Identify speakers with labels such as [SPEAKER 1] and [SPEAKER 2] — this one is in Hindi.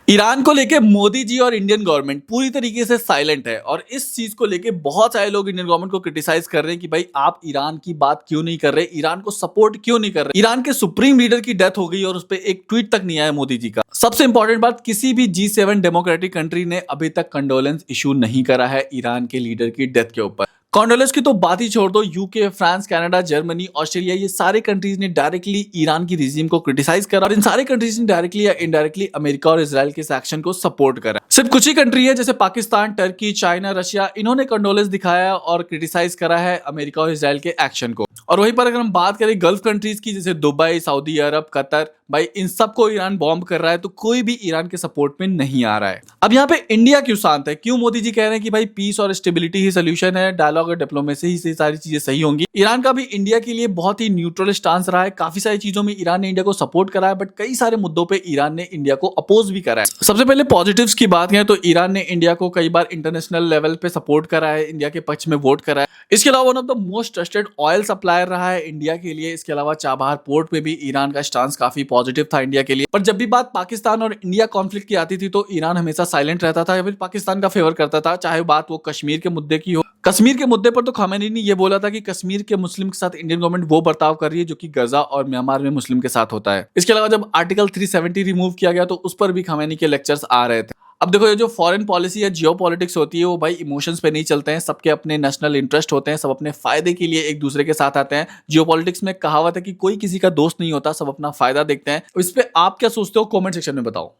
[SPEAKER 1] ईरान को लेके मोदी जी और इंडियन गवर्नमेंट पूरी तरीके से साइलेंट है और इस चीज को लेके बहुत सारे लोग इंडियन गवर्नमेंट को क्रिटिसाइज कर रहे हैं कि भाई आप ईरान की बात क्यों नहीं कर रहे, ईरान को सपोर्ट क्यों नहीं कर रहे। ईरान के सुप्रीम लीडर की डेथ हो गई और उस पर एक ट्वीट तक नहीं आया मोदी जी का। सबसे इंपॉर्टेंट बात, किसी भी G7 डेमोक्रेटिक कंट्री ने अभी तक कंडोलेंस इशू नहीं करा है ईरान के लीडर की डेथ के ऊपर। कॉन्डोलेंस की तो बात ही छोड़ दो, UK, France, Canada, Germany, Australia, ये सारे कंट्रीज ने डायरेक्टली ईरान की रिजीम को क्रिटिसाइज करा और इन सारे कंट्रीज ने डायरेक्टली या इनडायरेक्टली अमेरिका और इजराइल के इस एक्शन को सपोर्ट करा। सिर्फ कुछ ही कंट्री है जैसे पाकिस्तान, टर्की, चाइना, रशिया, इन्होंने कंडोलेंस दिखाया और क्रिटिसाइज करा है अमेरिका और इजराइल के एक्शन को। और वहीं पर अगर हम बात करें गल्फ कंट्रीज की, जैसे दुबई, सऊदी अरब, कतर, भाई इन सबको ईरान बॉम्ब कर रहा है तो कोई भी ईरान के सपोर्ट में नहीं आ रहा है। अब यहाँ पे इंडिया क्यों शांत है? क्यों मोदी जी कह रहे हैं कि भाई पीस और स्टेबिलिटी ही सोल्यूशन है, डायलॉग और डिप्लोमेसी ही से सारी चीजें सही होंगी। ईरान का भी इंडिया के लिए बहुत ही न्यूट्रल स्टांस रहा है। काफी सारी चीजों में ईरान ने इंडिया को सपोर्ट करा है, बट कई सारे मुद्दों पर ईरान ने इंडिया को अपोज भी करा है। सबसे पहले पॉजिटिव्स की बात करें तो ईरान ने इंडिया को कई बार इंटरनेशनल लेवल पे सपोर्ट करा है, इंडिया के पक्ष में वोट करा है। इसके अलावा one of the most trusted oil supplier रहा है इंडिया के लिए। इसके अलावा चाबहार पोर्ट पे भी ईरान का स्टांस काफी पॉजिटिव था इंडिया के लिए। पर जब भी बात पाकिस्तान और इंडिया कॉन्फ्लिक्ट की आती थी तो ईरान हमेशा साइलेंट रहता था या फिर पाकिस्तान का फेवर करता था, चाहे बात वो कश्मीर के मुद्दे की हो। कश्मीर के मुद्दे पर तो खामेनी ने ये बोला था कि कश्मीर के मुस्लिम के साथ इंडियन गवर्नमेंट वो बर्ताव कर रही है जो कि गजा और म्यांमार में मुस्लिम के साथ होता है। इसके अलावा जब आर्टिकल 370 रिमूव किया गया तो उस पर भी खामेनी के लेक्चर्स आ रहे थे। अब देखो, ये जो फॉरेन पॉलिसी या जियो पॉलिटिक्स होती है वो भाई इमोशंस पे नहीं चलते हैं, सबके अपने नेशनल इंटरेस्ट होते हैं, सब अपने फायदे के लिए एक दूसरे के साथ आते हैं। जियो पॉलिटिक्स में कहावत है कि कोई किसी का दोस्त नहीं होता, सब अपना फायदा देखते हैं। इस पे आप क्या सोचते हो, कमेंट सेक्शन में बताओ।